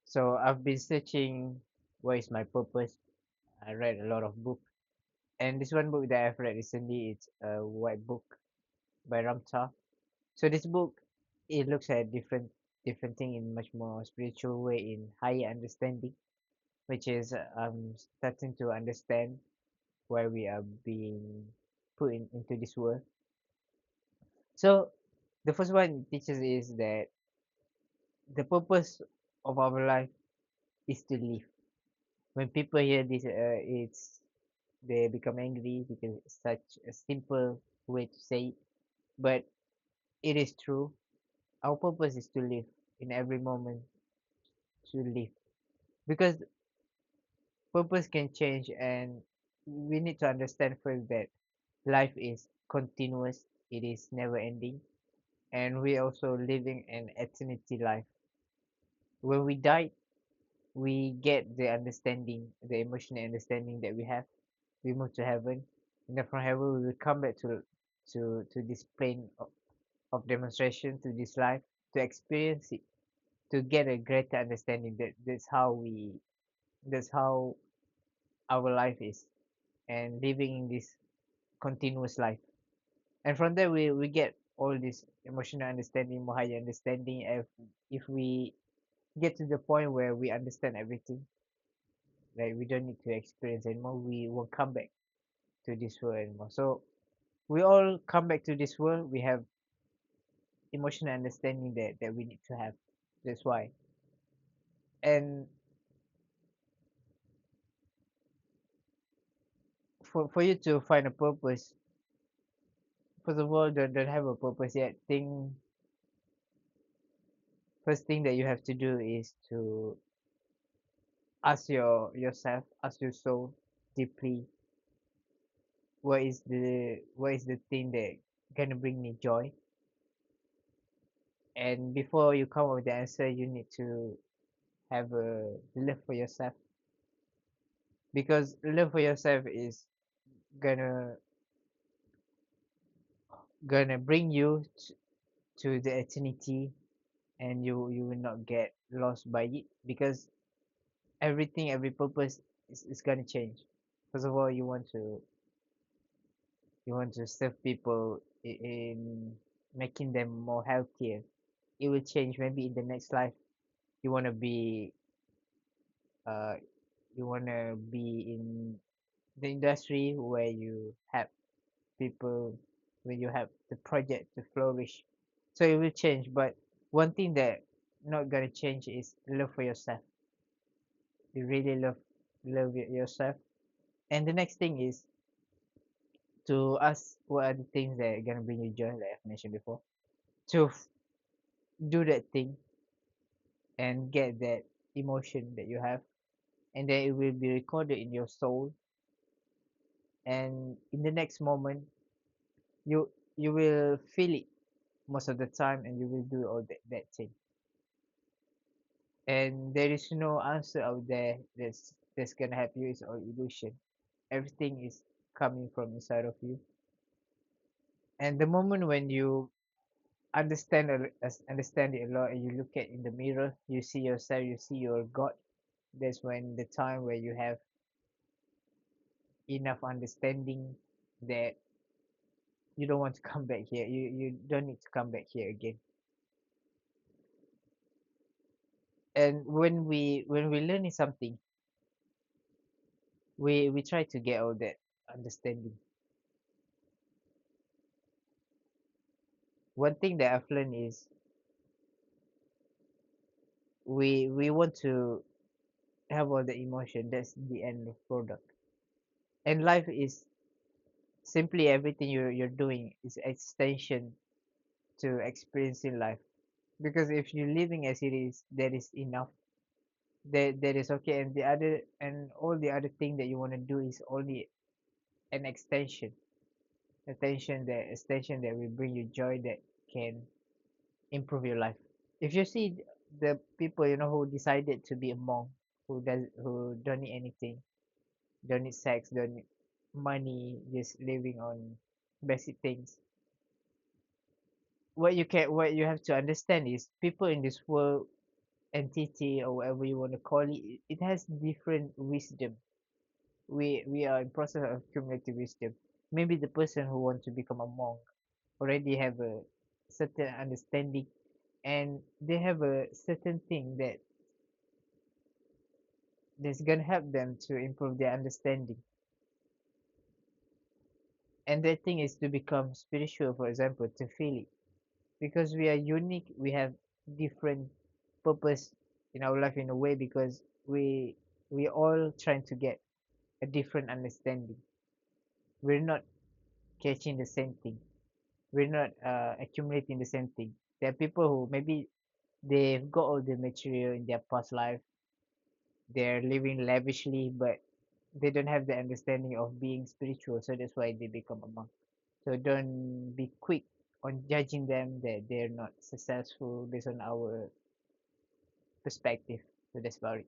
So I've been searching what is my purpose. I read a lot of books, and this one book that I've read recently, it's a white book by Ramtha. So this book, it looks at different thing in much more spiritual way, in higher understanding, which is starting to understand why we are being put into this world. So the first one it teaches is that the purpose of our life is to live. When people hear this, it's they become angry because it's such a simple way to say it, but it is true. Our purpose is to live in every moment, to live, because purpose can change, and we need to understand first that life is continuous, it is never ending, and we also living an eternity life. When we die, we get the understanding, the emotional understanding that we have. We move to heaven, and then from heaven we will come back to this plane of demonstration, to this life, to experience it, to get a greater understanding. That's how our life is, and living in this continuous life. And from there we get all this emotional understanding, more higher understanding. If we get to the point where we understand everything, like we don't need to experience anymore, we will come back to this world anymore. So we all come back to this world, we have emotional understanding that we need to have. That's why. And for you to find a purpose, first of all, don't have a purpose yet. First thing that you have to do is to ask yourself, ask your soul deeply, what is the thing that gonna bring me joy. And before you come up with the answer, you need to have a love for yourself, because love for yourself is gonna gonna bring you to the eternity, and you will not get lost by it, because everything, every purpose is gonna change. First of all, you want to serve people in making them more healthier. It will change. Maybe in the next life you want to be uh you want to be in the industry where you have people, where you have the project to flourish. So it will change, but one thing that not gonna change is love for yourself. You really yourself. And the next thing is to ask what are the things that are gonna bring you joy, like I've mentioned before. To do that thing and get that emotion that you have, and then it will be recorded in your soul, and in the next moment you you will feel it most of the time, and you will do all that thing. And there is no answer out there that's gonna help you. It's all illusion. Everything is coming from inside of you. And the moment when you understand it a lot, and you look at in the mirror, you see yourself, you see your God. That's when the time where you have enough understanding that you don't want to come back here. You don't need to come back here again. And when we learn something, we try to get all that understanding. One thing that I've learned is we want to have all the emotion. That's the end of product. And life is simply everything you're doing is extension to experiencing life. Because if you're living as it is, that is enough. That is okay. And the other, and all the other thing that you want to do is only an extension that will bring you joy, that can improve your life. If you see the people, who decided to be a monk, who don't need anything, don't need sex, don't need money, just living on basic things. What you have to understand is people in this world, entity or whatever you want to call it, it has different wisdom. We are in process of accumulating wisdom. Maybe the person who wants to become a monk already have a certain understanding, and they have a certain thing that's gonna help them to improve their understanding. And that thing is to become spiritual, for example, to feel it. Because we are unique, we have different purpose in our life in a way, because we all trying to get a different understanding. We're not catching the same thing. We're not accumulating the same thing. There are people who maybe they've got all the material in their past life, they're living lavishly, but they don't have the understanding of being spiritual, so that's why they become a monk. So don't be quick on judging them that they're not successful based on our perspective. So that's about it.